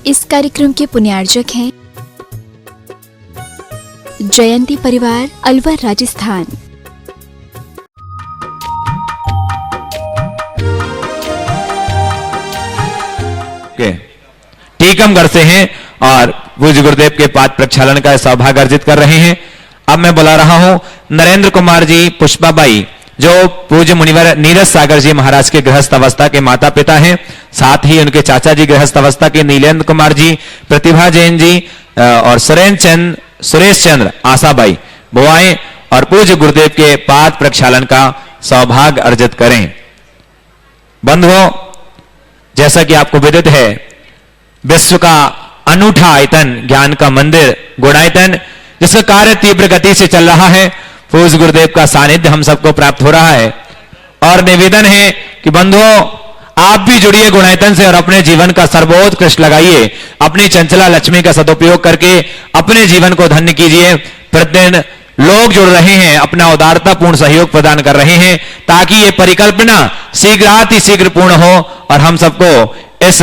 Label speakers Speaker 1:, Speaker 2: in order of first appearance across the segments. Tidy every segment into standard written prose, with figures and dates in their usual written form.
Speaker 1: इस कार्यक्रम के पुण्यार्जक हैं जयंती परिवार, अलवर, राजस्थान।
Speaker 2: टीकमगढ़ से हैं और पूज्य गुरुदेव के पाद प्रक्षालन का सौभाग्य अर्जित कर रहे हैं। अब मैं बुला रहा हूं नरेंद्र कुमार जी पुष्पाबाई, जो पूज्य मुनिवर नीरज सागर जी महाराज के गृहस्थ अवस्था के माता पिता हैं। साथ ही उनके चाचा जी गृहस्थ अवस्था के नीलेंद्र कुमार जी, प्रतिभा जैन जी और सुरेश चंद्र आशाबाई बुआएं और पूज्य गुरुदेव के पाद प्रक्षालन का सौभाग्य अर्जित करें। बंधुओं, जैसा कि आपको विदित है, विश्व का अनूठा आयतन ज्ञान का मंदिर गुणायतन, जिसका कार्य तीव्र गति से चल रहा है, पूज्य गुरुदेव का सानिध्य हम सबको प्राप्त हो रहा है। और निवेदन है कि बंधुओं, आप भी जुड़िए गुणायतन से और अपने जीवन का सर्वोत्कृष्ट लगाइए। अपनी चंचला लक्ष्मी का सदुपयोग करके अपने जीवन को धन्य कीजिए। प्रतिदिन लोग जुड़ रहे हैं, अपना उदारतापूर्ण सहयोग प्रदान कर रहे हैं, ताकि ये परिकल्पना शीघ्र पूर्ण हो और हम सबको इस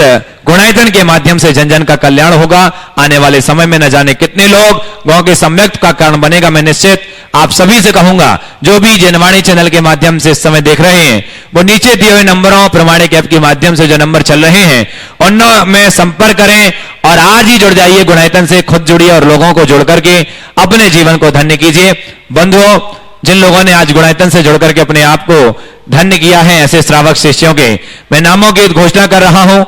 Speaker 2: गुणायतन के माध्यम से जन जन का कल्याण होगा। आने वाले समय में न जाने कितने लोग गांव के सम्यक्त का कारण बनेगा। मैं निश्चित आप सभी से कहूंगा, जो भी जनवाणी चैनल के माध्यम से इस समय देख रहे हैं, वो नीचे दिए हुए नंबरों, प्रमाणिक ऐप के माध्यम से जो नंबर चल रहे हैं, उनमें संपर्क करें और आज ही जुड़ जाइए गुणायतन से। खुद जुड़िए और लोगों को जोड़ करके अपने जीवन को धन्य कीजिए। बंधुओं, जिन लोगों ने आज गुणायतन से जुड़ करके अपने आप को धन्य किया है, ऐसे श्रावक शिष्यों के मैं नामों की घोषणा कर रहा हूं।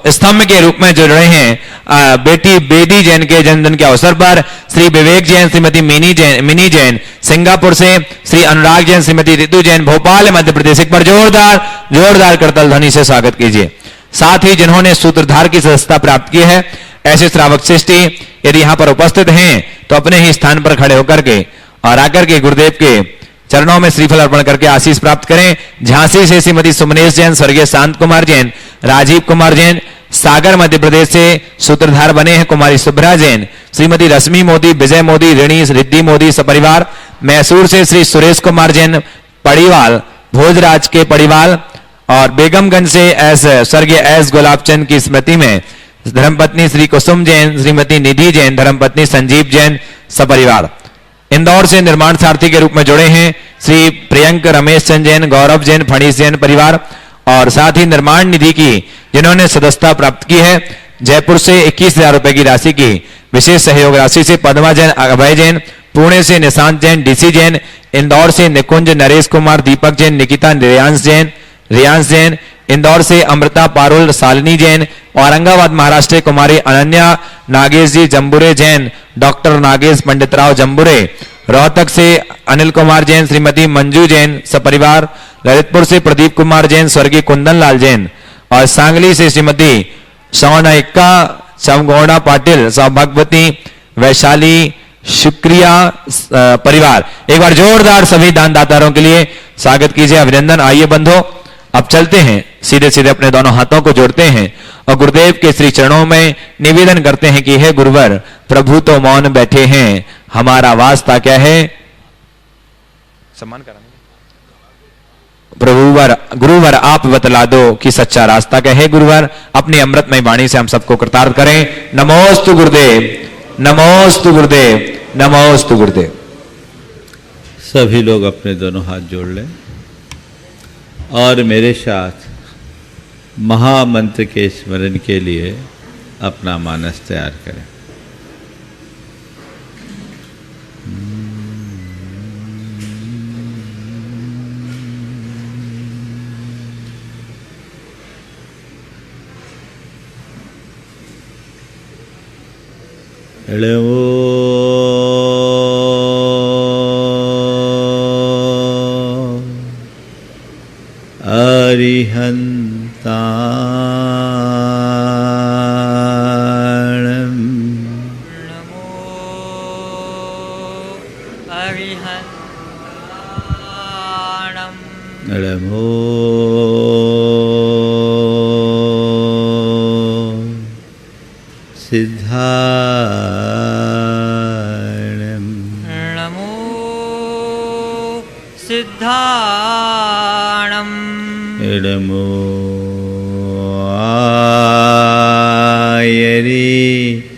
Speaker 2: स्तंभ के रूप में जुड़ रहे हैं बेटी बेदी जैन के जन्मदिन के अवसर पर श्री विवेक जैन, श्रीमती मिनी जैन सिंगापुर से, श्री अनुराग जैन, श्रीमती रितु जैन भोपाल मध्य प्रदेश। एक बार जोरदार करतल ध्वनि से स्वागत कीजिए। साथ ही जिन्होंने सूत्रधार की सदस्यता प्राप्त की है, ऐसे श्रावक शिष्टि यदि यहां पर उपस्थित हैं तो अपने ही स्थान पर खड़े होकर के और आकर के गुरुदेव के चरणों में श्रीफल अर्पण करके आशीष प्राप्त करें। झांसी से श्रीमती सुमनेश जैन, स्वर्गीय शांत कुमार जैन, राजीव कुमार जैन, सागर मध्य प्रदेश से सूत्रधार बने हैं कुमारी सुभ्रा जैन, श्रीमती रश्मि मोदी, विजय मोदी, ऋणी रिद्धि मोदी सपरिवार। मैसूर से श्री सुरेश कुमार जैन पड़ीवाल, भोजराज के पड़ीवाल और बेगमगंज से स्वर्गीय एस गुलाबचंद की स्मृति में धर्मपत्नी श्री कुसुम जैन, श्रीमती निधि जैन, धर्मपत्नी संजीव जैन सपरिवार। इंदौर से निर्माण सारथी के रूप में जुड़े हैं श्री प्रियंक रमेश चंद जैन, गौरव जैन, फणीस जैन परिवार। और साथ ही निर्माण निधि की जिन्होंने सदस्यता प्राप्त की है, जयपुर से 21,000 रुपए की राशि की विशेष सहयोग राशि से पद्मा जैन, अभय जैन, पुणे से निशांत जैन, डीसी जैन, इंदौर से निकुंज नरेश कुमार, दीपक जैन, निकिता रियांश जैन, इंदौर से अमृता पारुल, शालिनी जैन, औरंगाबाद महाराष्ट्र कुमारी अनन्या नागेश जी जम्बुरे जैन, डॉक्टर नागेश पंडितराव जम्बुरे, रोहतक से अनिल कुमार जैन, श्रीमती मंजू जैन सपरिवार, ललितपुर से प्रदीप कुमार जैन, स्वर्गीय कुंदन लाल जैन और सांगली से श्रीमती सौनइक्का चमगौड़ा पाटिल, सौभाग्यवती, वैशाली शुक्रिया परिवार। एक बार जोरदार सभी दानदाताओं के लिए स्वागत कीजिए, अभिनंदन। आइए बंधो, अब चलते हैं, सीधे सीधे अपने दोनों हाथों को जोड़ते हैं और गुरुदेव के श्री चरणों में निवेदन करते हैं कि हे गुरुवर, प्रभु तो मौन बैठे हैं, हमारा वास्ता क्या है। सम्मान कराएंगे। गुरुवर आप बतला दो कि सच्चा रास्ता क्या है। गुरुवर अपनी अमृतमय वाणी से हम सबको कृतार्थ करें। नमोस्तु गुरुदेव, नमोस्तु गुरुदेव, नमोस्तु गुरुदेव।
Speaker 3: सभी लोग अपने दोनों हाथ जोड़ लें और मेरे साथ महामंत्र के स्मरण के लिए अपना मानस तैयार करें। अरिहन्ताणं
Speaker 4: नमो अरिहन्ताणं
Speaker 3: नमो सिद्धाणं
Speaker 4: नमो सिद्धाणं
Speaker 3: नमो आय आयर्याणम्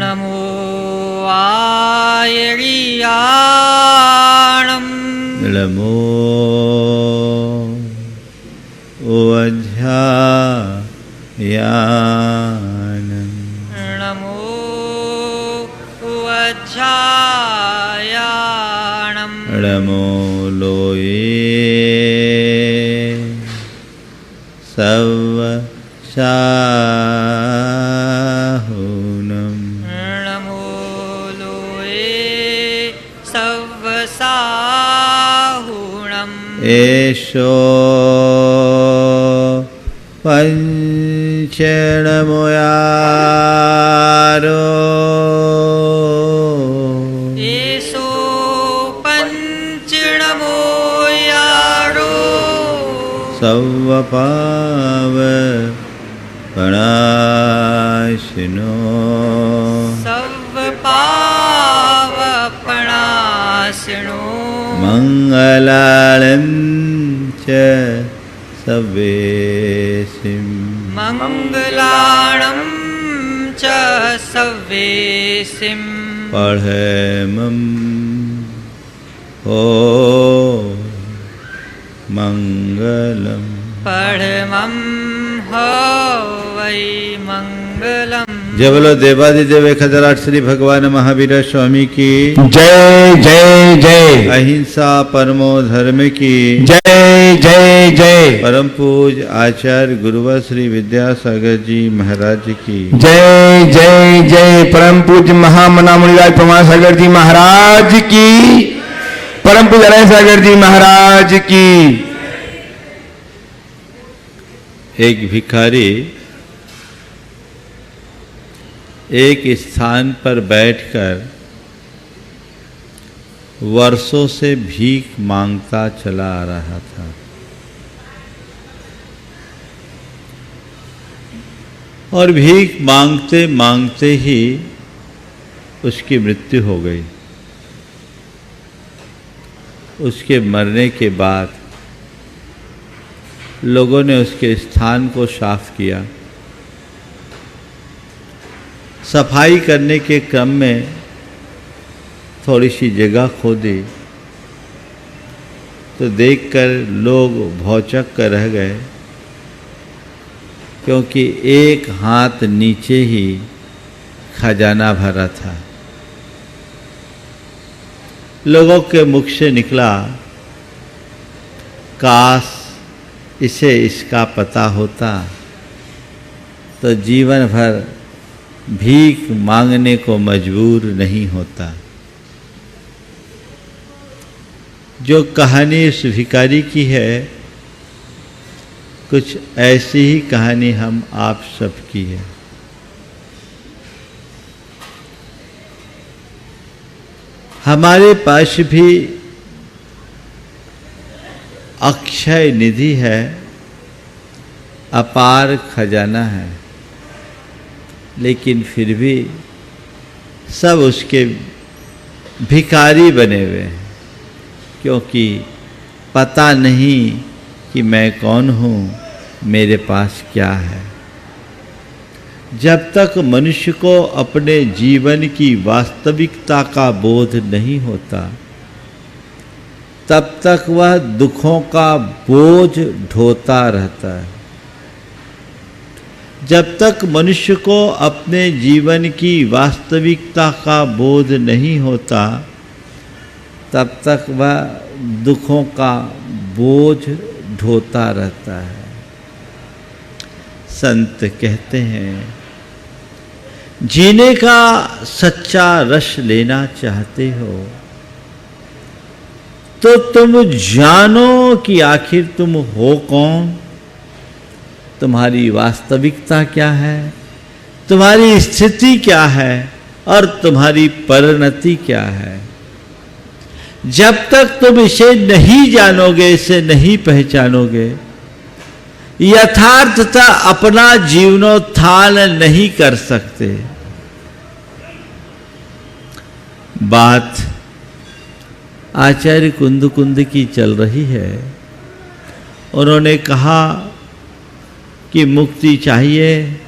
Speaker 4: नमो आयर्याणम्
Speaker 3: नमो वज्रायाणम्
Speaker 4: नमो वज्रायाणम्
Speaker 3: नमो लोये सवसाहुनम्
Speaker 4: नमो लोये सवसाहुणम्
Speaker 3: एषो पञ्चणमुयारो
Speaker 4: एषो पञ्चणमो यारो
Speaker 3: सवपावपणाशिनो
Speaker 4: सवपावपणाशिनो
Speaker 3: मङ्गलालं च सवेसिम्
Speaker 4: मङ्गलाणं च सवेसिम्
Speaker 3: पढ़मम् ओ मङ्गलम्
Speaker 4: परमं हो वै मङ्गलम्।
Speaker 3: जय बोलो देवादिदेव 1008 श्री भगवान महावीर स्वामी की
Speaker 2: जय जय जय।
Speaker 3: अहिंसा परमो धर्म की
Speaker 2: जय जय जय।
Speaker 3: परम पूज आचार्य गुरुवर श्री विद्यासागर जी महाराज की
Speaker 2: जय जय जय। परम पूज्य महामना मुनिराज प्रमाण सागर जी महाराज की। परम पूज्य अनंत सागर जी महाराज की।
Speaker 3: एक भिखारी एक स्थान पर बैठकर वर्षों से भीख मांगता चला आ रहा था। और भीख मांगते मांगते ही उसकी मृत्यु हो गई। उसके मरने के बाद लोगों ने उसके स्थान को साफ किया। सफाई करने के क्रम में थोड़ी सी जगह खोदी तो देखकर लोग भौचक कर रह गए, क्योंकि एक हाथ नीचे ही खजाना भरा था। लोगों के मुख से निकला, काश इसे इसका पता होता तो जीवन भर भीख मांगने को मजबूर नहीं होता। जो कहानी इस भिखारी की है, कुछ ऐसी ही कहानी हम आप सबकी है। हमारे पास भी अक्षय निधि है, अपार खजाना है, लेकिन फिर भी सब उसके भिखारी बने हुए हैं, क्योंकि पता नहीं कि मैं कौन हूँ, मेरे पास क्या है। जब तक मनुष्य को अपने जीवन की वास्तविकता का बोध नहीं होता, तब तक वह दुखों का बोझ ढोता रहता है। जब तक मनुष्य को अपने जीवन की वास्तविकता का बोध नहीं होता, तब तक वह दुखों का बोझ ढोता रहता है। संत कहते हैं, जीने का सच्चा रस लेना चाहते हो तो तुम जानो कि आखिर तुम हो कौन, तुम्हारी वास्तविकता क्या है, तुम्हारी स्थिति क्या है और तुम्हारी परिणति क्या है। जब तक तुम इसे नहीं जानोगे, इसे नहीं पहचानोगे, यथार्थता अपना जीवनोत्थान नहीं कर सकते। बात आचार्य कुंद की चल रही है। उन्होंने कहा कि मुक्ति चाहिए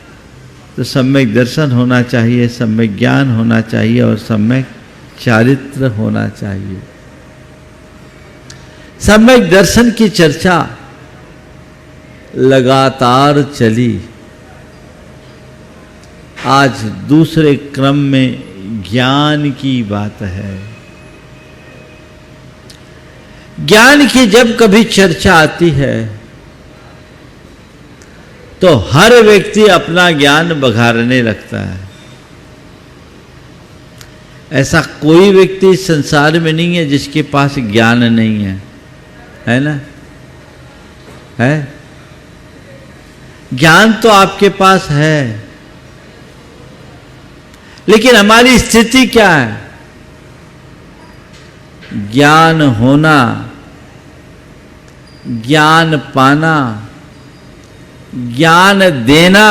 Speaker 3: तो सम्यक दर्शन होना चाहिए, सम्यक ज्ञान होना चाहिए और सम्यक चारित्र होना चाहिए। सम्यक दर्शन की चर्चा लगातार चली। आज दूसरे क्रम में ज्ञान की बात है। ज्ञान की जब कभी चर्चा आती है तो हर व्यक्ति अपना ज्ञान बघारने लगता है। ऐसा कोई व्यक्ति संसार में नहीं है जिसके पास ज्ञान नहीं है ना? है? ज्ञान तो आपके पास है, लेकिन हमारी स्थिति क्या है? ज्ञान होना, ज्ञान पाना, ज्ञान देना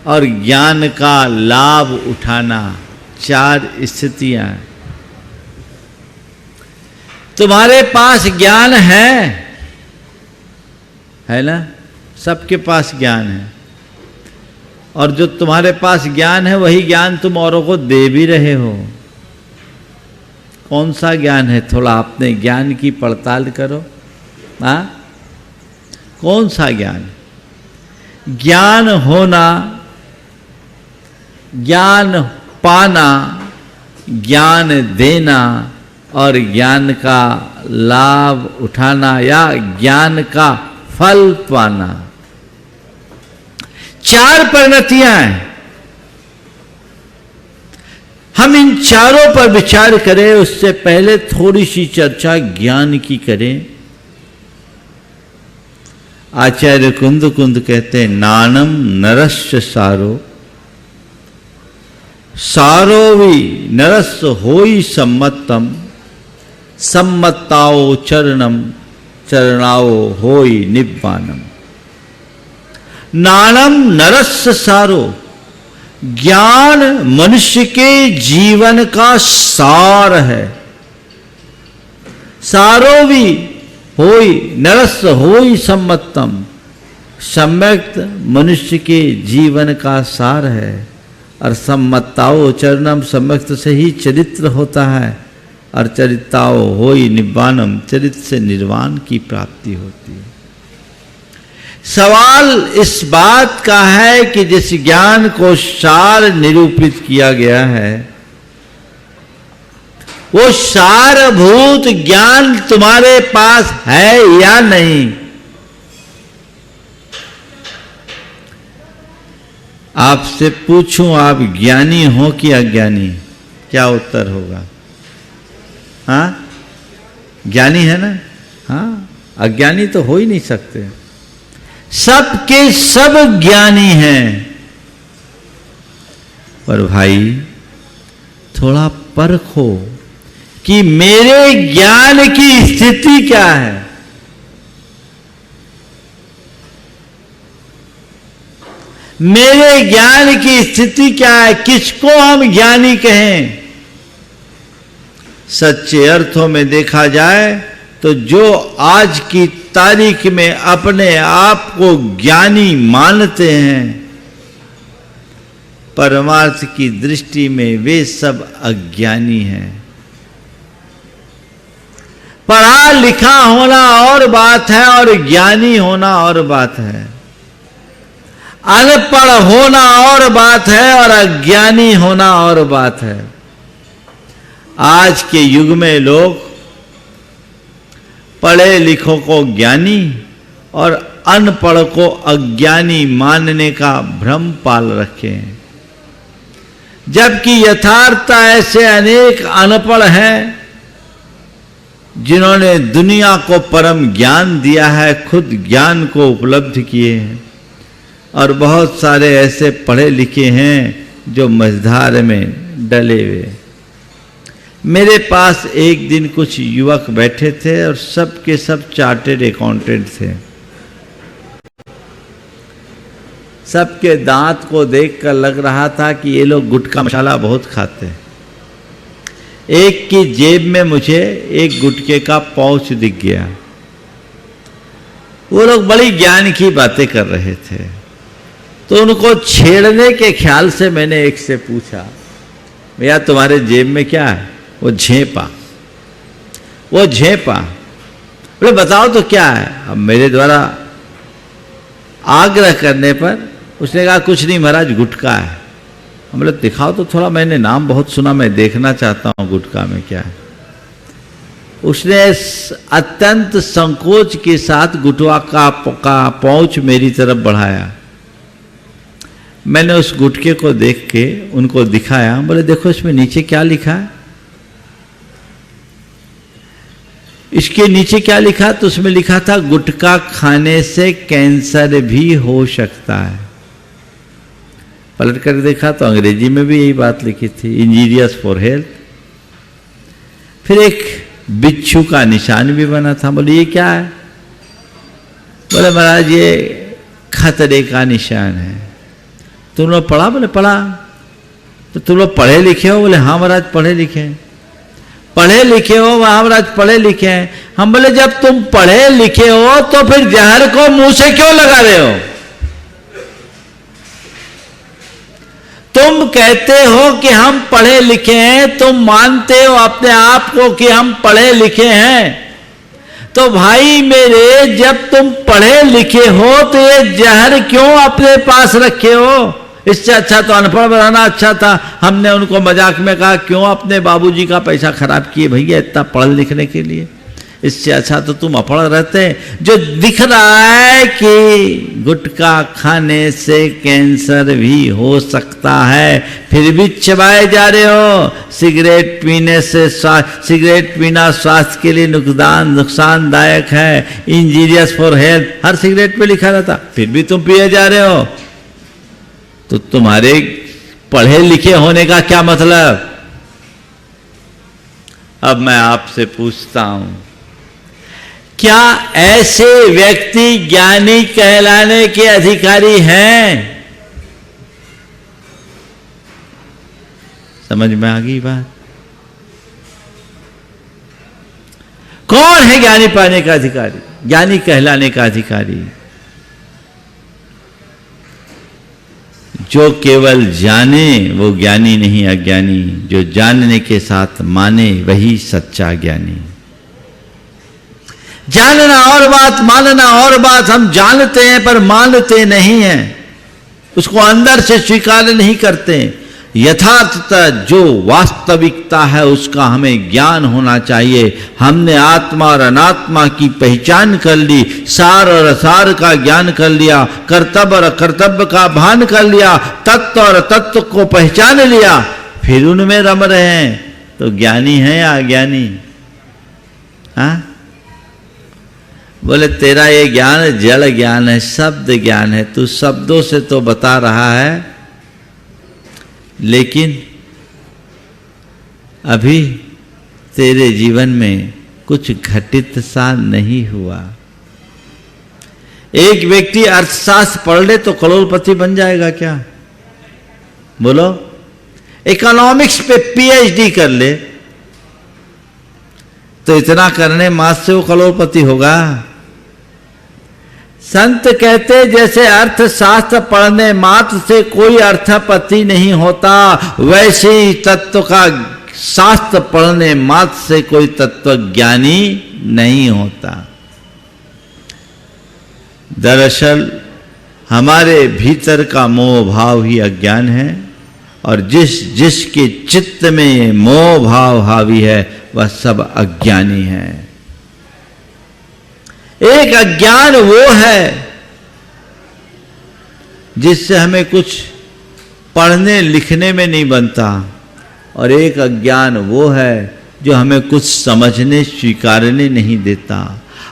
Speaker 3: और ज्ञान का लाभ उठाना, चार स्थितियां हैं। तुम्हारे पास ज्ञान है ना? सबके पास ज्ञान है, और जो तुम्हारे पास ज्ञान है वही ज्ञान तुम औरों को दे भी रहे हो। कौन सा ज्ञान है? थोड़ा अपने ज्ञान की पड़ताल करो। हाँ, कौन सा ज्ञान? ज्ञान होना, ज्ञान पाना, ज्ञान देना और ज्ञान का लाभ उठाना या ज्ञान का फल पाना, चार परिणतियां हैं। हम इन चारों पर विचार करें उससे पहले थोड़ी सी चर्चा ज्ञान की करें। आचार्य कुंद कहते हैं, नानम नरस्य सारो, सारो भी नरस होई सम्मतम, सम्मताओ चरणम, चरणाओ होई निब्बानम। नानम नरस्य सारो, ज्ञान मनुष्य के जीवन का सार है। सारो भी होई नरस होई सम्मतम, सम्यक मनुष्य के जीवन का सार है। और सम्मताओ चरणम, सम्यक से ही चरित्र होता है, और चरिताओ होई निब्बानम, चरित्र से निर्वाण की प्राप्ति होती है। सवाल इस बात का है कि जिस ज्ञान को सार निरूपित किया गया है, वो सारभूत ज्ञान तुम्हारे पास है या नहीं? आपसे पूछूं, आप ज्ञानी हो कि अज्ञानी? क्या उत्तर होगा? हाँ, ज्ञानी है ना? हाँ, अज्ञानी तो हो ही नहीं सकते। सबके सब ज्ञानी हैं, पर भाई थोड़ा परखो कि मेरे ज्ञान की स्थिति क्या है। मेरे ज्ञान की स्थिति क्या है? किसको हम ज्ञानी कहें? सच्चे अर्थों में देखा जाए तो जो आज की तारीख में अपने आप को ज्ञानी मानते हैं, परमार्थ की दृष्टि में वे सब अज्ञानी हैं। पढ़ा लिखा होना और बात है और ज्ञानी होना और बात है। अनपढ़ होना और बात है और अज्ञानी होना और बात है। आज के युग में लोग पढ़े लिखों को ज्ञानी और अनपढ़ को अज्ञानी मानने का भ्रम पाल रखे हैं, जबकि यथार्थता ऐसे अनेक अनपढ़ हैं जिन्होंने दुनिया को परम ज्ञान दिया है, खुद ज्ञान को उपलब्ध किए हैं, और बहुत सारे ऐसे पढ़े लिखे हैं जो मझधार में डले हुए। मेरे पास एक दिन कुछ युवक बैठे थे और सब के सब चार्टेड अकाउंटेंट थे। सबके दांत को देखकर लग रहा था कि ये लोग गुटखा मसाला बहुत खाते हैं। एक की जेब में मुझे एक गुटखे का पाउच दिख गया। वो लोग बड़ी ज्ञान की बातें कर रहे थे। तो उनको छेड़ने के ख्याल से मैंने एक से पूछा, भैया तुम्हारे जेब में क्या है? वो झेपा। बोले बताओ तो क्या है? अब मेरे द्वारा आग्रह करने पर उसने कहा कुछ नहीं महाराज, गुटखा है। हम बोले दिखाओ तो थोड़ा, मैंने नाम बहुत सुना, मैं देखना चाहता हूं गुटखा में क्या है। उसने अत्यंत संकोच के साथ गुटखा का पाउच मेरी तरफ बढ़ाया। मैंने उस गुटके को देख के उनको दिखाया, बोले देखो इसमें नीचे क्या लिखा है। इसके नीचे क्या लिखा? तो उसमें लिखा था गुटखा खाने से कैंसर भी हो सकता है। पलट कर देखा तो अंग्रेजी में भी यही बात लिखी थी, इंजीरियस फॉर हेल्थ। फिर एक बिच्छू का निशान भी बना था। बोले ये क्या है? बोले महाराज ये खतरे का निशान है। तुम लोग पढ़ा? बोले पढ़ा। तो तुम लोग पढ़े लिखे हो? बोले हाँ महाराज पढ़े लिखे हैं। पढ़े लिखे हो? हाँ महाराज पढ़े लिखे हैं। हम बोले जब तुम पढ़े लिखे हो तो फिर जहर को मुंह से क्यों लगा रहे हो? तुम कहते हो कि हम पढ़े लिखे हैं, तुम मानते हो अपने आप को कि हम पढ़े लिखे हैं, तो भाई मेरे जब तुम पढ़े लिखे हो तो ये जहर क्यों अपने पास रखे हो? इससे अच्छा तो अनपढ़ बनाना अच्छा था। हमने उनको मजाक में कहा क्यों अपने बाबूजी का पैसा खराब किए भैया इतना पढ़ लिखने के लिए, इससे अच्छा तो तुम अपढ़ रहते। जो दिख रहा है कि गुटखा खाने से कैंसर भी हो सकता है, फिर भी चबाए जा रहे हो। सिगरेट पीने से सिगरेट पीना स्वास्थ्य के लिए नुकसानदायक है, injurious for health her cigarette पे लिखा रहता, फिर भी तुम पिए जा रहे हो। तो तुम्हारे पढ़े लिखे होने का क्या मतलब? अब मैं आपसे पूछता हूं, क्या ऐसे व्यक्ति ज्ञानी कहलाने के अधिकारी हैं? समझ में आ गई बात? कौन है ज्ञानी पाने का अधिकारी, ज्ञानी कहलाने का अधिकारी? जो केवल जाने वो ज्ञानी नहीं, अज्ञानी। जो जानने के साथ माने वही सच्चा ज्ञानी। जानना और बात, मानना और बात। हम जानते हैं पर मानते नहीं हैं, उसको अंदर से स्वीकार नहीं करते। यथार्थता जो वास्तविकता है उसका हमें ज्ञान होना चाहिए। हमने आत्मा और अनात्मा की पहचान कर ली, सार और असार का ज्ञान कर लिया, कर्तव्य और अकर्तव्य का भान कर लिया, तत्व और तत्व को पहचान लिया, फिर उनमें रम रहे हैं, तो ज्ञानी है या अज्ञानी? हाँ? बोले तेरा ये ज्ञान जड़ ज्ञान है, शब्द ज्ञान है, तू शब्दों से तो बता रहा है लेकिन अभी तेरे जीवन में कुछ घटित सा नहीं हुआ। एक व्यक्ति अर्थशास्त्र पढ़ ले तो करोड़पति बन जाएगा क्या? बोलो। इकोनॉमिक्स पे पीएचडी कर ले तो इतना करने मात्र से वो करोड़पति होगा? संत कहते जैसे अर्थशास्त्र पढ़ने मात्र से कोई अर्थपति नहीं होता, वैसे ही तत्व का शास्त्र पढ़ने मात्र से कोई तत्वज्ञानी नहीं होता। दरअसल हमारे भीतर का मोह भाव ही अज्ञान है, और जिसके चित्त में ये मोह भाव हावी है वह सब अज्ञानी है। एक अज्ञान वो है जिससे हमें कुछ पढ़ने लिखने में नहीं बनता, और एक अज्ञान वो है जो हमें कुछ समझने स्वीकारने नहीं देता।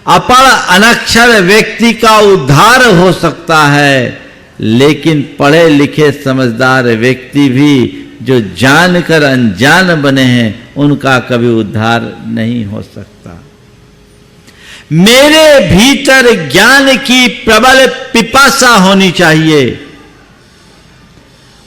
Speaker 3: अपढ़ अनक्षर व्यक्ति का उद्धार हो सकता है, लेकिन पढ़े लिखे समझदार व्यक्ति भी जो जानकर अनजान बने हैं उनका कभी उद्धार नहीं हो सकता। मेरे भीतर ज्ञान की प्रबल पिपासा होनी चाहिए,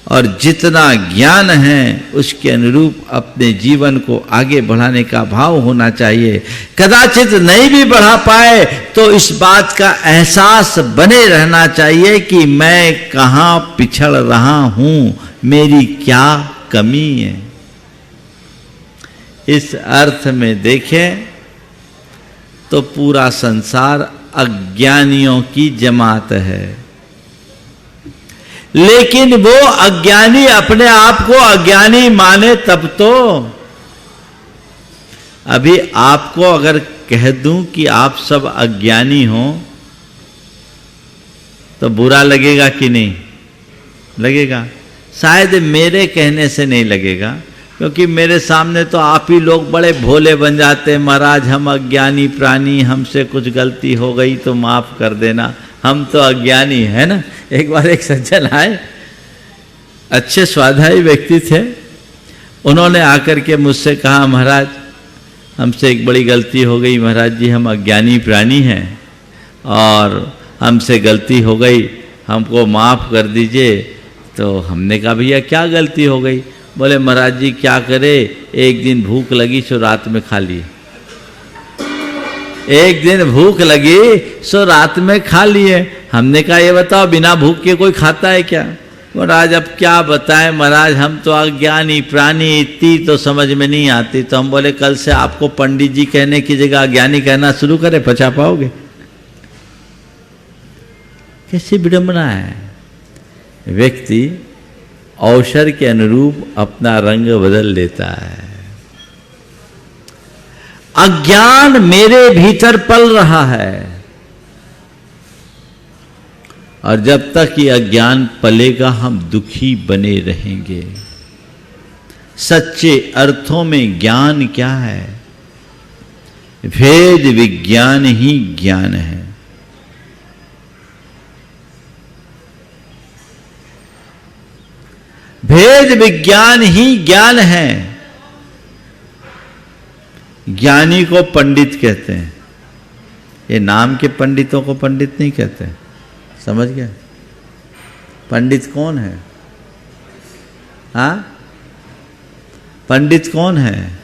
Speaker 3: और जितना ज्ञान है उसके अनुरूप अपने जीवन को आगे बढ़ाने का भाव होना चाहिए। कदाचित नहीं भी बढ़ा पाए तो इस बात का एहसास बने रहना चाहिए कि मैं कहाँ पिछड़ रहा हूं, मेरी क्या कमी है। इस अर्थ में देखें तो पूरा संसार अज्ञानियों की जमात है, लेकिन वो अज्ञानी अपने आप को अज्ञानी माने तब तो। अभी आपको अगर कह दूं कि आप सब अज्ञानी हो तो बुरा लगेगा कि नहीं लगेगा? शायद मेरे कहने से नहीं लगेगा, क्योंकि मेरे सामने तो आप ही लोग बड़े भोले बन जाते हैं, महाराज हम अज्ञानी प्राणी, हमसे कुछ गलती हो गई तो माफ कर देना, हम तो अज्ञानी है ना। एक बार एक सज्जन आए, अच्छे स्वाध्यायी व्यक्ति थे, उन्होंने आकर के मुझसे कहा महाराज हमसे एक बड़ी गलती हो गई महाराज जी, हम अज्ञानी प्राणी हैं और हमसे गलती हो गई, हमको माफ कर दीजिए। तो हमने कहा भैया क्या गलती हो गई? बोले महाराज जी क्या करे, एक दिन भूख लगी सो रात में खा लिए। एक दिन भूख लगी सो रात में खा लिए। हमने कहा ये बताओ बिना भूख के कोई खाता है क्या? महाराज अब क्या बताएं महाराज, हम तो अज्ञानी प्राणी, इतनी तो समझ में नहीं आती। तो हम बोले कल से आपको पंडित जी कहने की जगह अज्ञानी कहना शुरू करें, पचा पाओगे? कैसी विडंबना है। व्यक्ति अवसर के अनुरूप अपना रंग बदल लेता है। अज्ञान मेरे भीतर पल रहा है और जब तक ये अज्ञान पलेगा हम दुखी बने रहेंगे। सच्चे अर्थों में ज्ञान क्या है? भेद विज्ञान ही ज्ञान है। भेद विज्ञान ही ज्ञान है। ज्ञानी को पंडित कहते हैं, ये नाम के पंडितों को पंडित नहीं कहते, समझ गए? पंडित कौन है? हाँ, पंडित कौन है?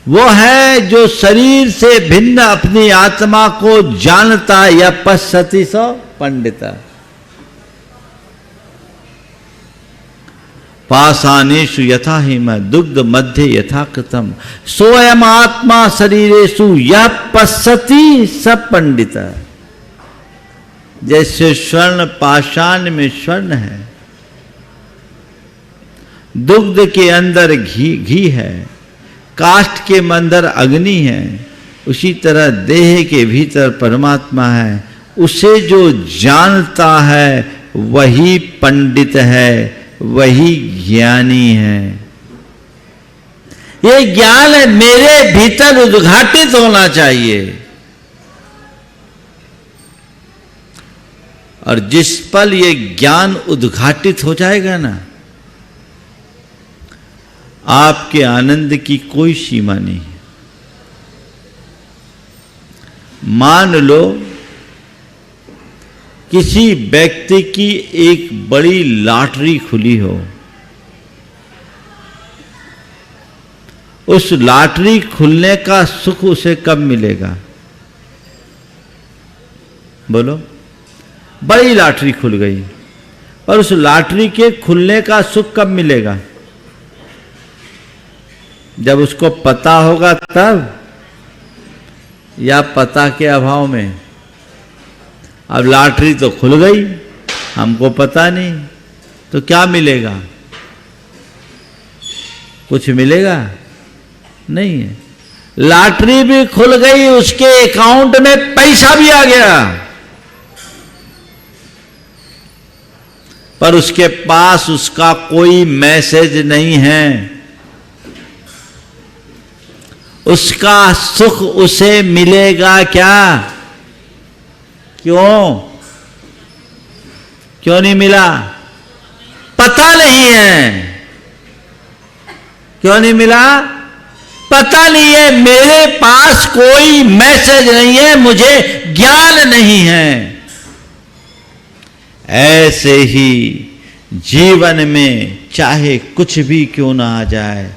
Speaker 3: वो है जो शरीर से भिन्न अपनी आत्मा को जानता या पश्यति सो पंडिता। पाषाणेषु यथा हिम दुग्ध मध्य यथा कृतम सोयम आत्मा शरीरेषु यह पश्यति स पंडित। जैसे स्वर्ण पाषाण में स्वर्ण है, दुग्ध के अंदर घी है, काष्ठ के अंदर अग्नि है, उसी तरह देह के भीतर परमात्मा है। उसे जो जानता है वही पंडित है, वही ज्ञानी है। ये ज्ञान मेरे भीतर उद्घाटित होना चाहिए और जिस पल ये ज्ञान उद्घाटित हो जाएगा ना, आपके आनंद की कोई सीमा नहीं है। मान लो किसी व्यक्ति की एक बड़ी लॉटरी खुली हो, उस लॉटरी खुलने का सुख उसे कब मिलेगा? बोलो, बड़ी लॉटरी खुल गई और उस लॉटरी के खुलने का सुख कब मिलेगा? जब उसको पता होगा तब, या पता के अभाव में? अब लॉटरी तो खुल गई, हमको पता नहीं, तो क्या मिलेगा? कुछ मिलेगा नहीं है। लॉटरी भी खुल गई, उसके अकाउंट में पैसा भी आ गया, पर उसके पास उसका कोई मैसेज नहीं है। उसका सुख उसे मिलेगा क्या? क्यों नहीं मिला? पता नहीं है। क्यों नहीं मिला? पता नहीं है। मेरे पास कोई मैसेज नहीं है, मुझे ज्ञान नहीं है। ऐसे ही जीवन में चाहे कुछ भी क्यों ना आ जाए,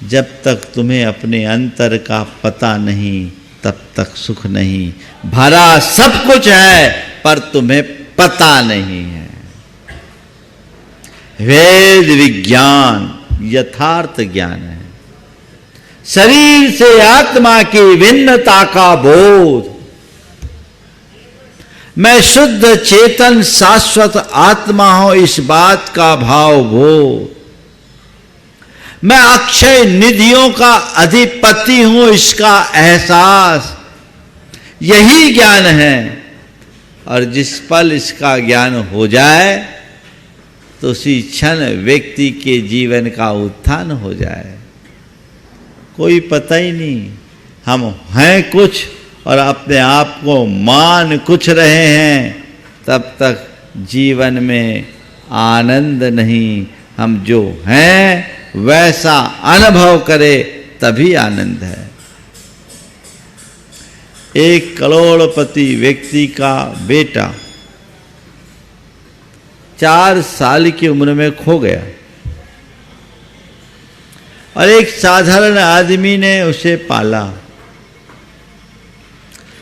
Speaker 3: जब तक तुम्हें अपने अंतर का पता नहीं तब तक सुख नहीं। भरा सब कुछ है पर तुम्हें पता नहीं है। वेद विज्ञान यथार्थ ज्ञान है, शरीर से आत्मा की भिन्नता का बोध। मैं शुद्ध चेतन शाश्वत आत्मा हूं, इस बात का भाव बोध। मैं अक्षय निधियों का अधिपति हूं, इसका एहसास। यही ज्ञान है, और जिस पल इसका ज्ञान हो जाए तो उसी क्षण व्यक्ति के जीवन का उत्थान हो जाए। कोई पता ही नहीं, हम हैं कुछ और अपने आप को मान कुछ रहे हैं, तब तक जीवन में आनंद नहीं। हम जो हैं वैसा अनुभव करे तभी आनंद है। 1 करोड़पति व्यक्ति का बेटा 4 साल की उम्र में खो गया, और एक साधारण आदमी ने उसे पाला।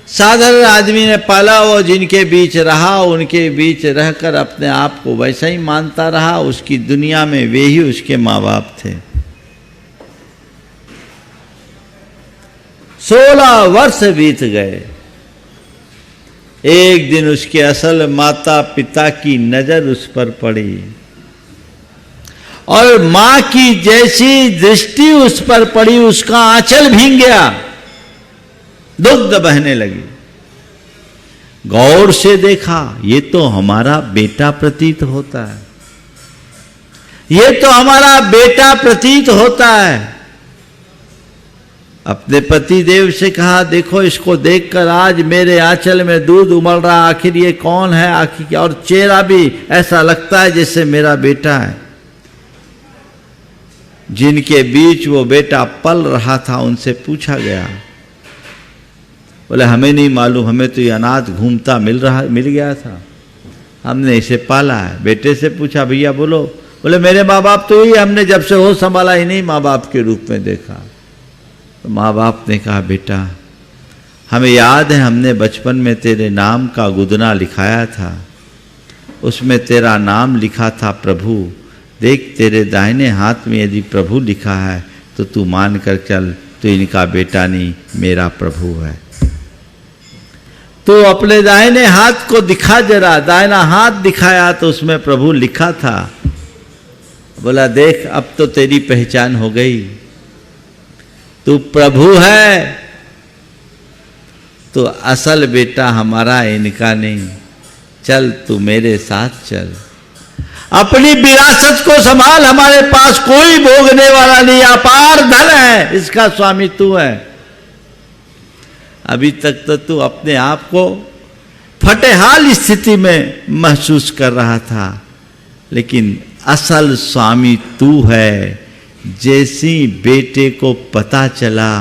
Speaker 3: साधारण आदमी ने पाला, वो जिनके बीच रहा, उनके बीच रहकर अपने आप को वैसा ही मानता रहा। उसकी दुनिया में वे ही उसके माँ बाप थे। 16 वर्ष बीत गए। एक दिन उसके असल माता पिता की नजर उस पर पड़ी, और मां की जैसी दृष्टि उस पर पड़ी, उसका आंचल भीग गया, दुग्ध बहने लगी। गौर से देखा, ये तो हमारा बेटा प्रतीत होता है, ये तो हमारा बेटा प्रतीत होता है। अपने पति देव से कहा, देखो इसको देखकर आज मेरे आंचल में दूध उमड़ रहा, आखिर ये कौन है? आखिर, और चेहरा भी ऐसा लगता है जैसे मेरा बेटा है। जिनके बीच वो बेटा पल रहा था उनसे पूछा गया, बोले हमें नहीं मालूम, हमें तो ये अनाथ घूमता मिल गया था, हमने इसे पाला है। बेटे से पूछा, भैया बोलो। बोले मेरे माँ बाप तो यही, हमने जब से होश संभाला ही नहीं माँ बाप के रूप में देखा। तो माँ बाप ने कहा, बेटा हमें याद है, हमने बचपन में तेरे नाम का गुदना लिखाया था, उसमें तेरा नाम लिखा था प्रभु। देख तेरे दाहिने हाथ में यदि प्रभु लिखा है तो तू मान कर चल, तो इनका बेटा नहीं मेरा प्रभु है। तो अपने दाहिने हाथ को दिखा जरा। दाहिना हाथ दिखाया तो उसमें प्रभु लिखा था। बोला देख अब तो तेरी पहचान हो गई, तू प्रभु है, तो असल बेटा हमारा इनका नहीं। चल तू मेरे साथ चल, अपनी विरासत को संभाल, हमारे पास कोई भोगने वाला नहीं, अपार धन है, इसका स्वामी तू है। अभी तक तो तू अपने आप को फटेहाल स्थिति में महसूस कर रहा था, लेकिन असल स्वामी तू है। जैसी बेटे को पता चला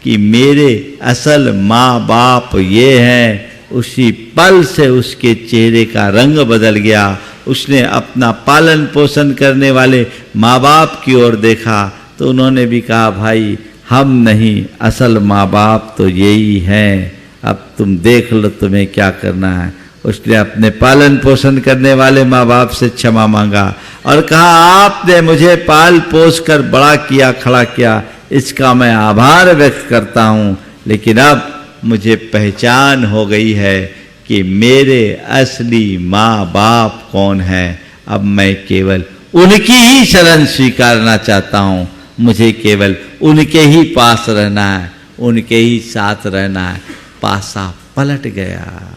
Speaker 3: कि मेरे असल माँ बाप ये हैं, उसी पल से उसके चेहरे का रंग बदल गया। उसने अपना पालन पोषण करने वाले माँ बाप की ओर देखा तो उन्होंने भी कहा, भाई हम नहीं, असल माँ बाप तो यही हैं, अब तुम देख लो तुम्हें क्या करना है। उसने अपने पालन पोषण करने वाले माँ बाप से क्षमा मांगा और कहा, आपने मुझे पाल पोस कर बड़ा किया, खड़ा किया, इसका मैं आभार व्यक्त करता हूँ, लेकिन अब मुझे पहचान हो गई है कि मेरे असली माँ बाप कौन है। अब मैं केवल उनकी ही शरण स्वीकारना चाहता हूँ, मुझे केवल उनके ही पास रहना है, उनके ही साथ रहना है। पासा पलट गया।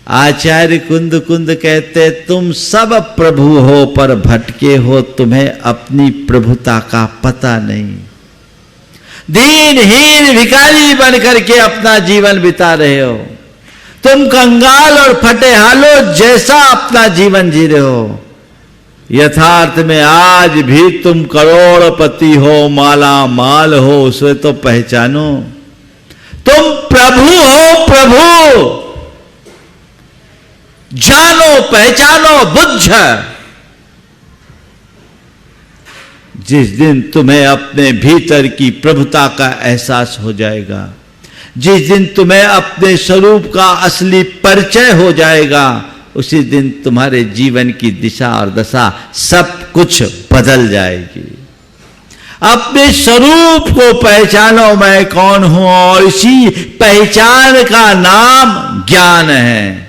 Speaker 3: आचार्य कुंद कुंद कहते, तुम सब प्रभु हो पर भटके हो, तुम्हें अपनी प्रभुता का पता नहीं। दीनहीन भिखारी बन करके अपना जीवन बिता रहे हो, तुम कंगाल और फटेहालो जैसा अपना जीवन जी रहे हो। यथार्थ में आज भी तुम करोड़पति हो, माला माल हो, उसे तो पहचानो। तुम प्रभु हो, प्रभु जानो, पहचानो, बुझ। जिस दिन तुम्हें अपने भीतर की प्रभुता का एहसास हो जाएगा, जिस दिन तुम्हें अपने स्वरूप का असली परिचय हो जाएगा, उसी दिन तुम्हारे जीवन की दिशा और दशा सब कुछ बदल जाएगी। अपने स्वरूप को पहचानो, मैं कौन हूं, और इसी पहचान का नाम ज्ञान है।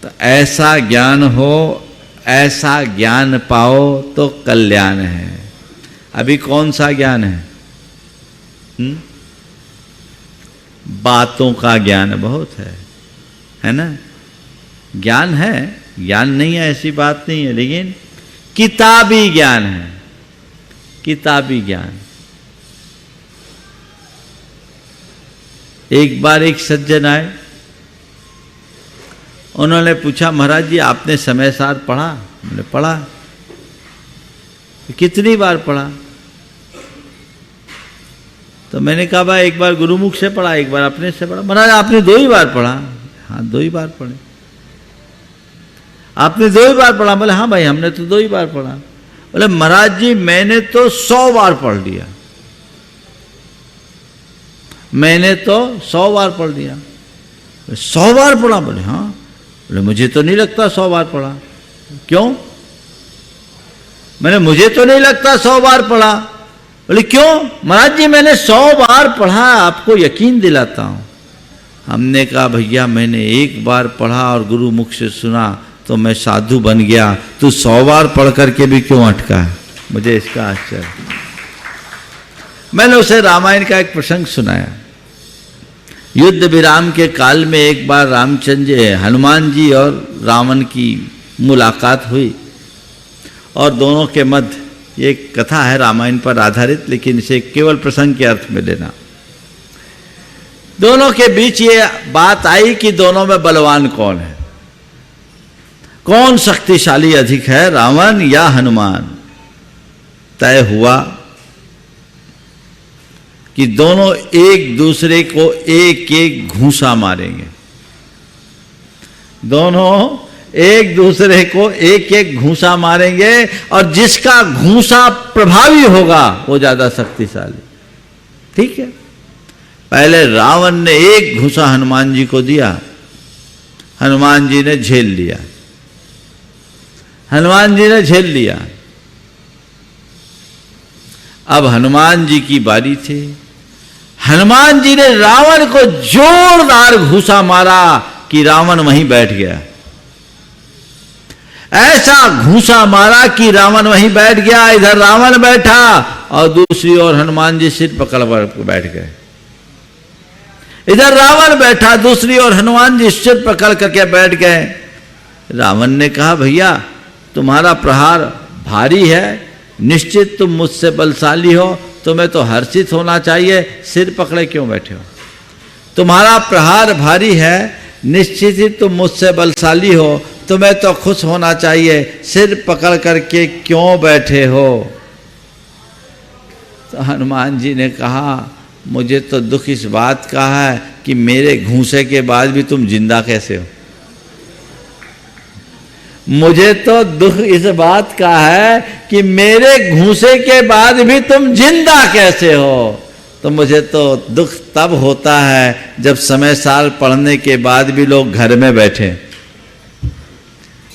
Speaker 3: तो ऐसा ज्ञान हो, ऐसा ज्ञान पाओ तो कल्याण है। अभी कौन सा ज्ञान है? बातों का ज्ञान बहुत है ना? ज्ञान है, ज्ञान नहीं है ऐसी बात नहीं है, लेकिन किताबी ज्ञान है, किताबी ज्ञान। एक बार एक सज्जन आए, उन्होंने पूछा, महाराज जी आपने समय सार पढ़ा? मैंने पढ़ा। कितनी बार पढ़ा? तो मैंने कहा भाई एक बार गुरुमुख से पढ़ा, एक बार अपने से पढ़ा। महाराज आपने 2 ही बार पढ़ा? हाँ 2 ही बार पढ़े। आपने 2 ही बार पढ़ा? बोले हाँ भाई हमने तो 2 ही बार पढ़ा। बोले महाराज जी मैंने तो 100 बार पढ़ लिया, मैंने तो 100 बार पढ़ लिया। 100 बार पढ़ा? बोले हाँ। बोले मुझे तो नहीं लगता 100 बार पढ़ा। क्यों? मैंने मुझे तो नहीं लगता 100 बार पढ़ा। बोले क्यों? महाराज जी मैंने 100 बार पढ़ा, आपको यकीन दिलाता हूं। हमने कहा भैया मैंने 1 बार पढ़ा और गुरु मुख से सुना तो मैं साधु बन गया, तू 100 बार पढ़ करके भी क्यों अटका है? मुझे इसका आश्चर्य। मैंने उसे रामायण का एक प्रसंग सुनाया। युद्ध विराम के काल में एक बार हनुमान जी और रावण की मुलाकात हुई और दोनों के मध्य, ये कथा है रामायण पर आधारित, लेकिन इसे केवल प्रसंग के अर्थ में लेना। दोनों के बीच ये बात आई कि दोनों में बलवान कौन है, कौन शक्तिशाली अधिक है, रावण या हनुमान। तय हुआ कि दोनों एक दूसरे को एक एक घूंसा मारेंगे, दोनों एक दूसरे को एक एक घूंसा मारेंगे और जिसका घूंसा प्रभावी होगा वो ज्यादा शक्तिशाली। ठीक है, पहले रावण ने एक घूंसा हनुमान जी को दिया, हनुमान जी ने झेल लिया, हनुमान जी ने झेल लिया। अब हनुमान जी की बारी थी। हनुमान जी ने रावण को जोरदार घूंसा मारा कि रावण वहीं बैठ गया। ऐसा घूंसा मारा कि रावण वहीं बैठ गया। इधर रावण बैठा और दूसरी ओर हनुमान जी सिर पकड़ कर बैठ गए। इधर रावण बैठा, दूसरी ओर हनुमान जी सिर पकड़ करके बैठ गए। रावण ने कहा भैया तुम्हारा प्रहार भारी है, निश्चित तुम मुझसे बलशाली हो, तुम्हें तो हर्षित होना चाहिए, सिर पकड़े क्यों बैठे हो? तुम्हारा प्रहार भारी है, निश्चित ही तुम मुझसे बलशाली हो, तुम्हें तो खुश होना चाहिए, सिर पकड़ करके क्यों बैठे हो? तो हनुमान जी ने कहा मुझे तो दुख इस बात का है कि मेरे घूंसे के बाद भी तुम जिंदा कैसे हो। मुझे तो दुख इस बात का है कि मेरे घूंसे के बाद भी तुम जिंदा कैसे हो। तो मुझे तो दुख तब होता है जब समय साल पढ़ने के बाद भी लोग घर में बैठे।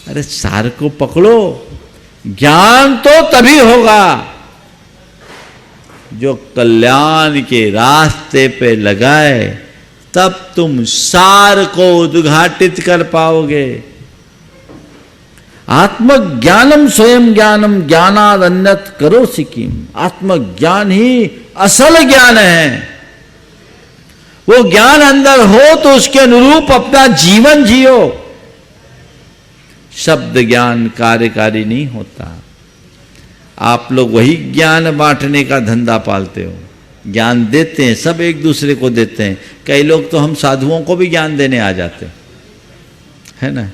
Speaker 3: अरे सार को पकड़ो, ज्ञान तो तभी होगा जो कल्याण के रास्ते पे लगाए, तब तुम सार को उद्घाटित कर पाओगे। आत्मज्ञानम स्वयं ज्ञानम ज्ञानाद अन्यत् करोसि किम। आत्मज्ञान ही असल ज्ञान है। वो ज्ञान अंदर हो तो उसके अनुरूप अपना जीवन जियो। शब्द ज्ञान कार्यकारी नहीं होता। आप लोग वही ज्ञान बांटने का धंधा पालते हो। ज्ञान देते हैं, सब एक दूसरे को देते हैं। कई लोग तो हम साधुओं को भी ज्ञान देने आ जाते है ना।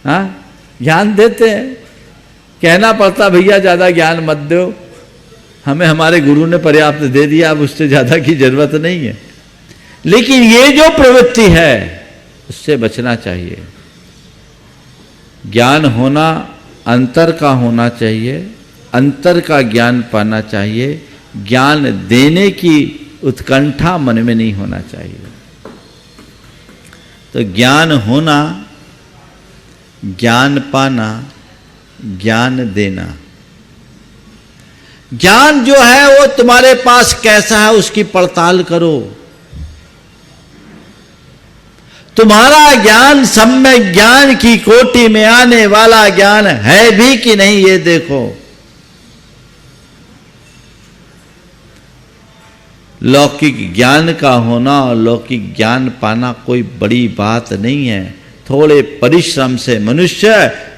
Speaker 3: हाँ, ज्ञान देते हैं, कहना पड़ता भैया ज्यादा ज्ञान मत दो, हमें हमारे गुरु ने पर्याप्त दे दिया, अब उससे ज्यादा की जरूरत नहीं है। लेकिन ये जो प्रवृत्ति है उससे बचना चाहिए। ज्ञान होना अंतर का होना चाहिए, अंतर का ज्ञान पाना चाहिए, ज्ञान देने की उत्कंठा मन में नहीं होना चाहिए। तो ज्ञान होना, ज्ञान पाना, ज्ञान देना। ज्ञान जो है वो तुम्हारे पास कैसा है उसकी पड़ताल करो। तुम्हारा ज्ञान सम्यक ज्ञान की कोटि में आने वाला ज्ञान है भी कि नहीं, ये देखो। लौकिक ज्ञान का होना और लौकिक ज्ञान पाना कोई बड़ी बात नहीं है। थोड़े परिश्रम से मनुष्य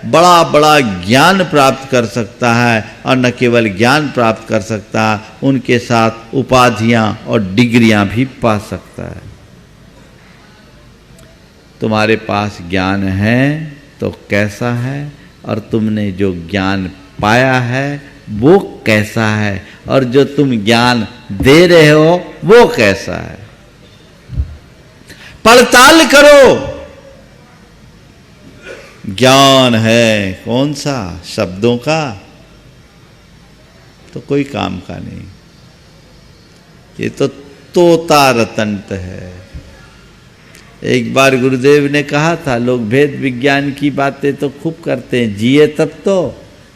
Speaker 3: बड़ा बड़ा ज्ञान प्राप्त कर सकता है, और न केवल ज्ञान प्राप्त कर सकता है, उनके साथ उपाधियां और डिग्रियां भी पा सकता है। तुम्हारे पास ज्ञान है तो कैसा है, और तुमने जो ज्ञान पाया है वो कैसा है, और जो तुम ज्ञान दे रहे हो वो कैसा है, पड़ताल करो। ज्ञान है कौन सा, शब्दों का, तो कोई काम का नहीं। ये तो तोता रतंत है। एक बार गुरुदेव ने कहा था, लोग भेद विज्ञान की बातें तो खूब करते हैं, जिए तब तो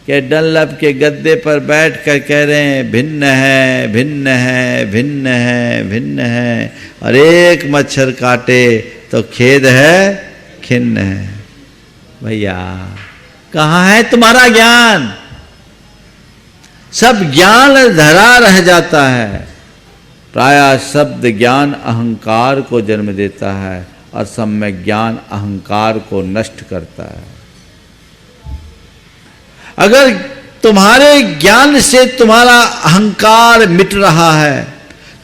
Speaker 3: कि डनलप के गद्दे पर बैठ कर कह रहे हैं भिन्न है, भिन्न है, भिन्न है, भिन्न है, और एक मच्छर काटे तो खेद है, खिन्न है। भैया कहाँ है तुम्हारा ज्ञान? सब ज्ञान धरा रह जाता है। प्रायः शब्द ज्ञान अहंकार को जन्म देता है, और सम्यक ज्ञान अहंकार को नष्ट करता है। अगर तुम्हारे ज्ञान से तुम्हारा अहंकार मिट रहा है,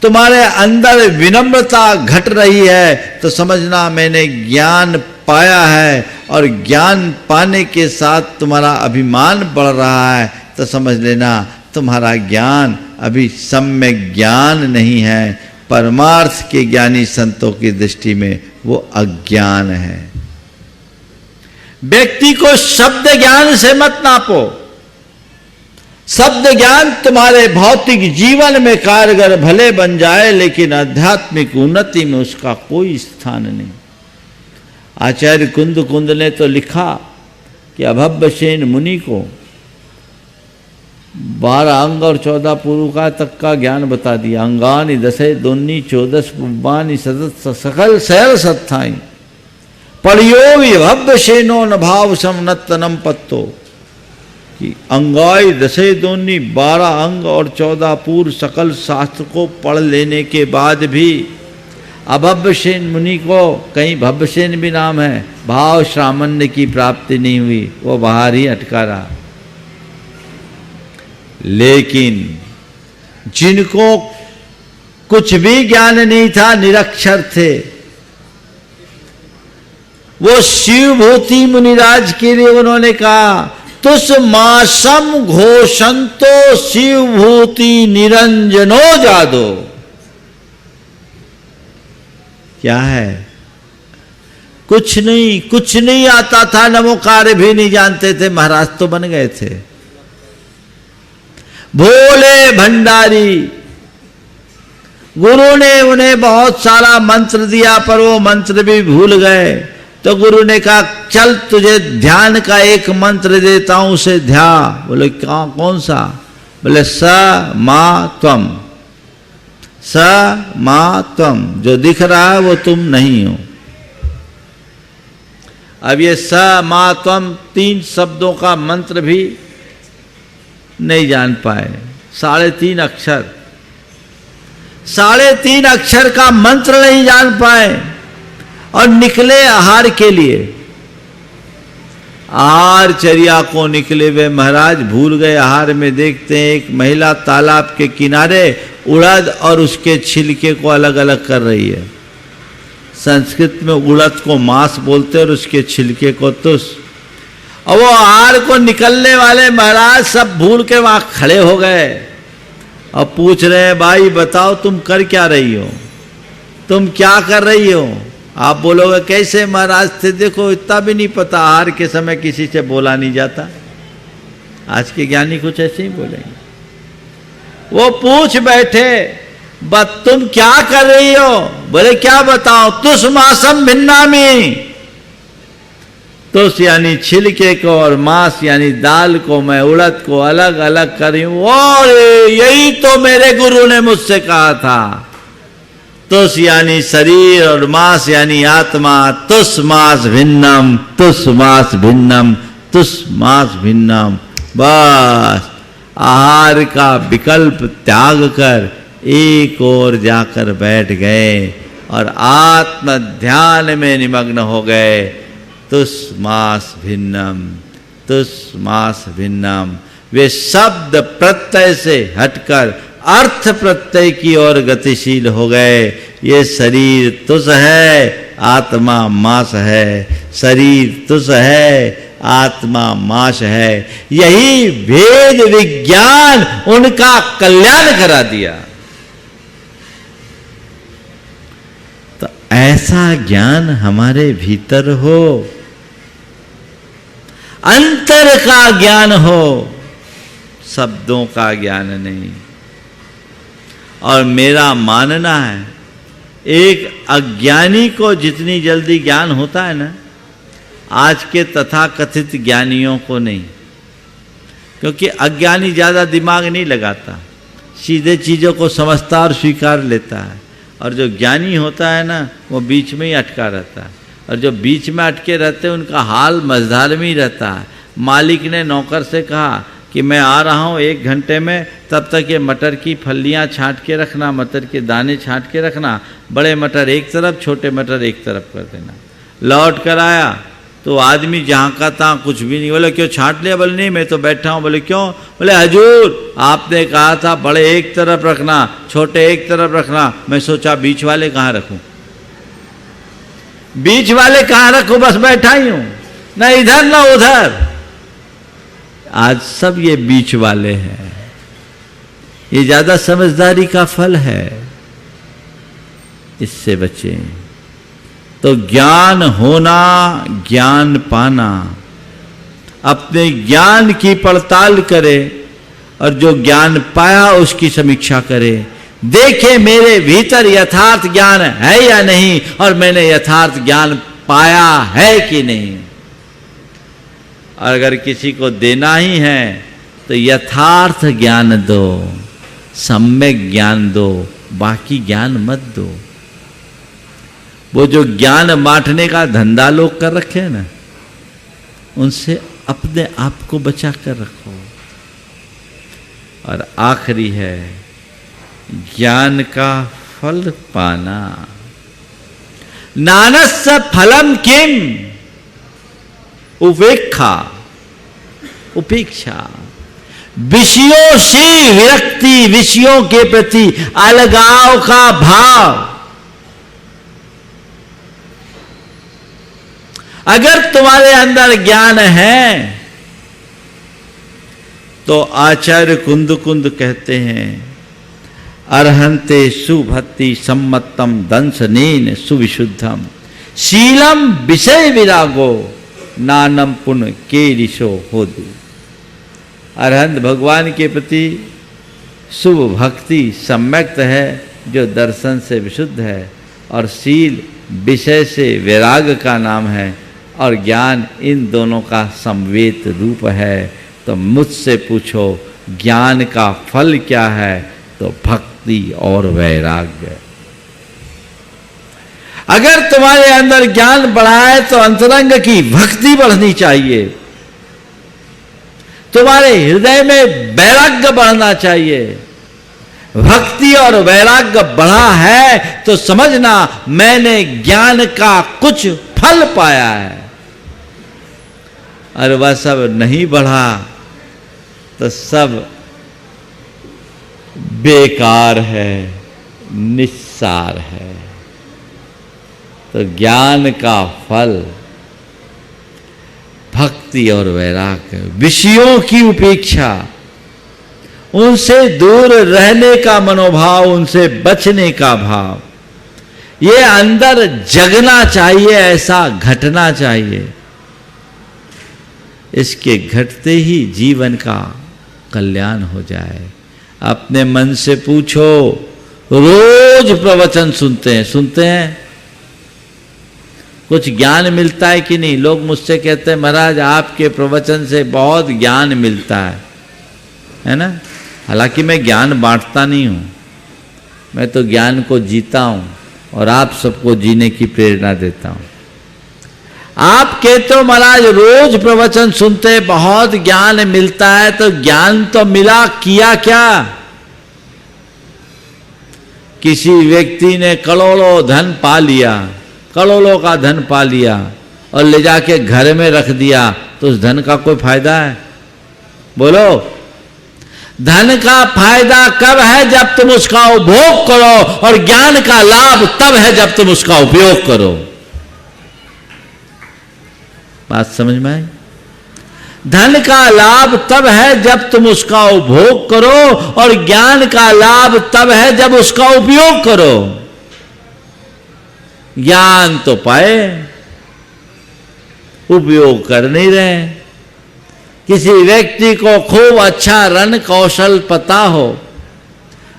Speaker 3: तुम्हारे अंदर विनम्रता घट रही है, तो समझना मैंने ज्ञान पाया है, और ज्ञान पाने के साथ तुम्हारा अभिमान बढ़ रहा है, तो समझ लेना तुम्हारा ज्ञान अभी सम्यक ज्ञान नहीं है। परमार्थ के ज्ञानी संतों की दृष्टि में वो अज्ञान है। व्यक्ति को शब्द ज्ञान से मत नापो। शब्द ज्ञान तुम्हारे भौतिक जीवन में कारगर भले बन जाए, लेकिन आध्यात्मिक उन्नति में उसका कोई स्थान नहीं। आचार्य कुंद ने तो लिखा कि अभव्यसेन मुनि को 12 अंग और 14 पुरुषा तक का ज्ञान बता दिया। अंगानि दशे दोन्नी 14 पुब्बानि सदत सकल सैल सत्थाई पढ़ियो भव्यसेनो न भाव समनतनम पत्तो। कि अंगाई दशे दोन्नी 12 अंग और 14 पूर्व सकल शास्त्र को पढ़ लेने के बाद भी अभव्यसेन मुनि को, कहीं भव्यसेन भी नाम है, भाव श्रामण्य की प्राप्ति नहीं हुई, वो बाहर ही अटका रहा। लेकिन जिनको कुछ भी ज्ञान नहीं था, निरक्षर थे, वो शिवभूति मुनिराज के लिए उन्होंने कहा तुस मासम घोषंतो शिवभूति निरंजनो जादो। क्या है? कुछ नहीं आता था, नमोकार भी नहीं जानते थे, महाराज तो बन गए थे। भोले भंडारी, गुरु ने उन्हें बहुत सारा मंत्र दिया, पर वो मंत्र भी भूल गए। तो गुरु ने कहा चल तुझे ध्यान का एक मंत्र देता हूं, उसे ध्या। बोले कौन सा? बोले स मा त्वम, स मा त्वम, जो दिख रहा है वो तुम नहीं हो। अब ये स मा त्वम 3 शब्दों का मंत्र भी नहीं जान पाए। 3.5 अक्षर, 3.5 अक्षर का मंत्र नहीं जान पाए, और निकले आहार के लिए। आहार चर्या को निकले वे महाराज भूल गए। आहार में देखते हैं एक महिला तालाब के किनारे उड़द और उसके छिलके को अलग अलग कर रही है। संस्कृत में उड़द को मांस बोलते और उसके छिलके को तुस। और वो आहार को निकलने वाले महाराज सब भूल के वहां खड़े हो गए और पूछ रहे हैं भाई बताओ तुम कर क्या रही हो, तुम क्या कर रही हो? आप बोलोगे कैसे महाराज थे, देखो इतना भी नहीं पता, आहार के समय किसी से बोला नहीं जाता। आज के ज्ञानी कुछ ऐसे ही बोलेंगे। वो पूछ बैठे, बस तुम क्या कर रही हो? बोले क्या बताओ? तुष्मासम भिन्नामि। तुष यानी छिलके को और मांस यानी दाल को, मैं उड़द को अलग अलग कर रही हूं। और यही तो मेरे गुरु ने मुझसे कहा था। तुष यानी शरीर और मांस यानी आत्मा। तुष्मास भिन्नम, तुष्मास भिन्नम, तुष्मास भिन्नम। बस आहार का विकल्प त्याग कर एक ओर जाकर बैठ गए और आत्म ध्यान में निमग्न हो गए। तुष्मास भिन्नम, तुष्मास भिन्नम। वे शब्द प्रत्यय से हटकर अर्थ प्रत्यय की ओर गतिशील हो गए। ये शरीर तुझ है, आत्मा मांस है। शरीर तुझ है, आत्मा मांस है। यही भेद विज्ञान उनका कल्याण करा दिया। तो ऐसा ज्ञान हमारे भीतर हो, अंतर का ज्ञान हो, शब्दों का ज्ञान नहीं। और मेरा मानना है एक अज्ञानी को जितनी जल्दी ज्ञान होता है ना, आज के तथाकथित ज्ञानियों को नहीं। क्योंकि अज्ञानी ज्यादा दिमाग नहीं लगाता, सीधे चीजों को समझता और स्वीकार लेता है। और जो ज्ञानी होता है ना, वो बीच में ही अटका रहता है। और जो बीच में अटके रहते हैं उनका हाल मझधार में ही रहता है। मालिक ने नौकर से कहा कि मैं आ रहा हूँ 1 घंटे में, तब तक ये मटर की फलियाँ छांट के रखना, मटर के दाने छांट के रखना। बड़े मटर एक तरफ, छोटे मटर एक तरफ कर देना। लौट कर आया तो आदमी जहाँ का तहाँ कुछ भी नहीं। बोले क्यों छांट लिया? बोले नहीं मैं तो बैठा हूँ। बोले क्यों? बोले हजूर आपने कहा था बड़े एक तरफ रखना, छोटे एक तरफ रखना। मैं सोचा बीच वाले कहाँ रखूं, बीच वाले कहाँ रखूं, बस बैठा ही हूं, ना इधर ना उधर। आज सब ये बीच वाले हैं। ये ज्यादा समझदारी का फल है, इससे बचें। तो ज्ञान होना, ज्ञान पाना, अपने ज्ञान की पड़ताल करे और जो ज्ञान पाया उसकी समीक्षा करे। देखे मेरे भीतर यथार्थ ज्ञान है या नहीं, और मैंने यथार्थ ज्ञान पाया है कि नहीं। और अगर किसी को देना ही है तो यथार्थ ज्ञान दो, सम्यक ज्ञान दो, बाकी ज्ञान मत दो। वो जो ज्ञान बांटने का धंधा लोग कर रखे हैं ना, उनसे अपने आप को बचा कर रखो। और आखिरी है ज्ञान का फल पाना। नानस्य फलम किम? उपेक्षा, उपेक्षा। विषयों से विरक्ति, विषयों के प्रति अलगाव का भाव। अगर तुम्हारे अंदर ज्ञान है तो आचार्य कुंद कुंद कहते हैं, अर्हन्ते सुभक्ति सम्मतम दंसनेन सुविशुद्धम शीलम विषय विरागो नानम पुण्य के ऋषो होदु। अरहंत भगवान के प्रति शुभ भक्ति सम्यक्त है जो दर्शन से विशुद्ध है, और शील विषय से वैराग का नाम है, और ज्ञान इन दोनों का समवेत रूप है। तो मुझसे पूछो ज्ञान का फल क्या है, तो भक्ति और वैराग्य। अगर तुम्हारे अंदर ज्ञान बढ़ा है तो अंतरंग की भक्ति बढ़नी चाहिए, तुम्हारे हृदय में वैराग्य बढ़ना चाहिए। भक्ति और वैराग्य बढ़ा है तो समझना मैंने ज्ञान का कुछ फल पाया है। और वह सब नहीं बढ़ा तो सब बेकार है, निस्सार है। तो ज्ञान का फल भक्ति और वैराग्य, विषयों की उपेक्षा, उनसे दूर रहने का मनोभाव, उनसे बचने का भाव, ये अंदर जगना चाहिए, ऐसा घटना चाहिए। इसके घटते ही जीवन का कल्याण हो जाए। अपने मन से पूछो, रोज प्रवचन सुनते हैं, कुछ ज्ञान मिलता है कि नहीं? लोग मुझसे कहते हैं महाराज आपके प्रवचन से बहुत ज्ञान मिलता है ना? हालांकि मैं ज्ञान बांटता नहीं हूं, मैं तो ज्ञान को जीता हूं और आप सबको जीने की प्रेरणा देता हूं। आप कहते हो महाराज रोज प्रवचन सुनते बहुत ज्ञान मिलता है, तो ज्ञान तो मिला, किया क्या? किसी व्यक्ति ने करोड़ों धन पा लिया, करोड़ों का धन पा लिया और ले जाके घर में रख दिया, तो उस धन का कोई फायदा है? बोलो, धन का फायदा कब है? जब तुम उसका उपभोग करो, और ज्ञान का लाभ तब है जब तुम उसका उपयोग करो। बात समझ में आई? धन का लाभ तब है जब तुम उसका उपभोग करो, और ज्ञान का लाभ तब है जब उसका उपयोग करो। ज्ञान तो पाए, उपयोग कर नहीं रहे। किसी व्यक्ति को खूब अच्छा रण कौशल पता हो,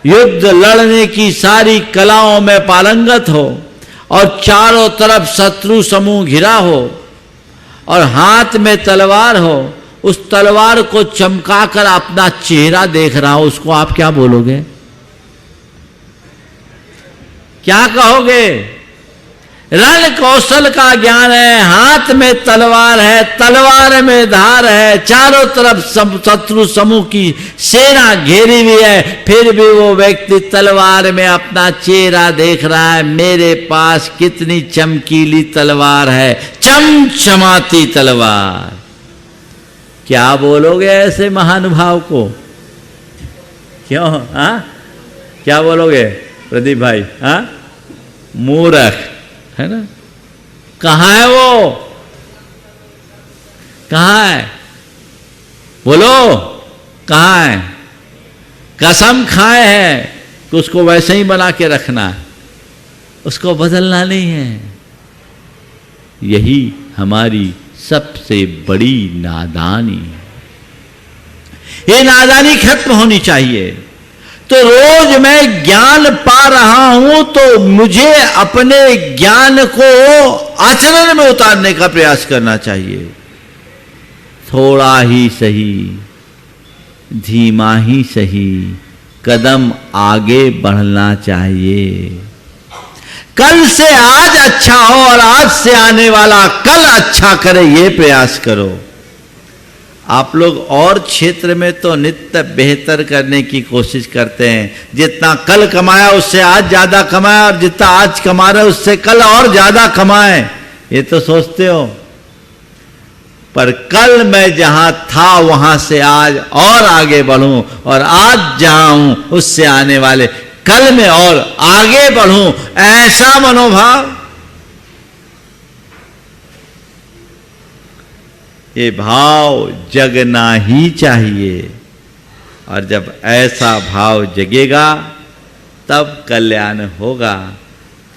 Speaker 3: युद्ध लड़ने की सारी कलाओं में पारंगत हो, और चारों तरफ शत्रु समूह घिरा हो, और हाथ में तलवार हो, उस तलवार को चमकाकर अपना चेहरा देख रहा हो, उसको आप क्या बोलोगे? क्या कहोगे? रण कौशल का ज्ञान है, हाथ में तलवार है, तलवार में धार है, चारों तरफ शत्रु समूह की सेना घेरी हुई है, फिर भी वो व्यक्ति तलवार में अपना चेहरा देख रहा है। मेरे पास कितनी चमकीली तलवार है, चमचमाती तलवार। क्या बोलोगे ऐसे महानुभाव को? क्यों? क्या बोलोगे प्रदीप भाई? मूर्ख है ना? कहां है वो? कहां है? बोलो, कहां है? कसम खाए हैं कि उसको वैसे ही बना के रखना है, उसको बदलना नहीं है। यही हमारी सबसे बड़ी नादानी है। ये नादानी खत्म होनी चाहिए। तो रोज मैं ज्ञान पा रहा हूं, तो मुझे अपने ज्ञान को आचरण में उतारने का प्रयास करना चाहिए। थोड़ा ही सही, धीमा ही सही, कदम आगे बढ़ना चाहिए। कल से आज अच्छा हो, और आज से आने वाला कल अच्छा करे, ये प्रयास करो। आप लोग और क्षेत्र में तो नित्य बेहतर करने की कोशिश करते हैं। जितना कल कमाया उससे आज ज्यादा कमाए, और जितना आज कमा रहे उससे कल और ज्यादा कमाए, ये तो सोचते हो। पर कल मैं जहां था वहां से आज और आगे बढ़ूं, और आज जहां हूं उससे आने वाले कल में और आगे बढ़ूं, ऐसा मनोभाव, ये भाव जगना ही चाहिए। और जब ऐसा भाव जगेगा तब कल्याण होगा।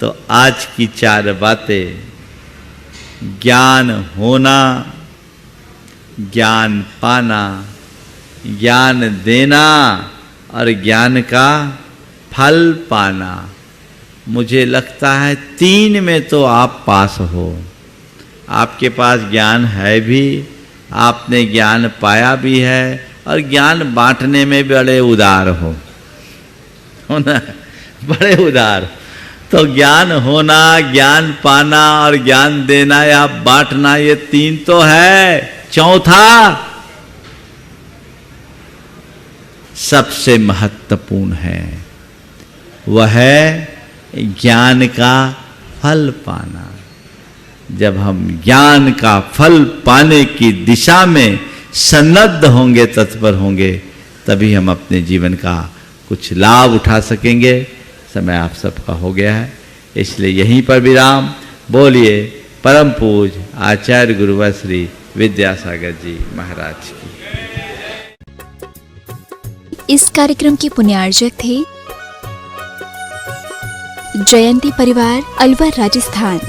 Speaker 3: तो आज की 4 बातें: ज्ञान होना, ज्ञान पाना, ज्ञान देना, और ज्ञान का फल पाना। मुझे लगता है 3 में तो आप पास हो। आपके पास ज्ञान है भी, आपने ज्ञान पाया भी है, और ज्ञान बांटने में बड़े उदार हो ना, बड़े उदार। तो ज्ञान होना, ज्ञान पाना और ज्ञान देना या बांटना, ये 3 तो है। चौथा सबसे महत्वपूर्ण है, वह है ज्ञान का फल पाना। जब हम ज्ञान का फल पाने की दिशा में सन्नद्ध होंगे, तत्पर होंगे, तभी हम अपने जीवन का कुछ लाभ उठा सकेंगे। समय आप सबका हो गया है, इसलिए यहीं पर विराम। बोलिए परम पूज्य आचार्य गुरुवर श्री विद्यासागर जी महाराज की।
Speaker 1: इस कार्यक्रम के पुण्यार्जक थे जयंती परिवार, अलवर, राजस्थान।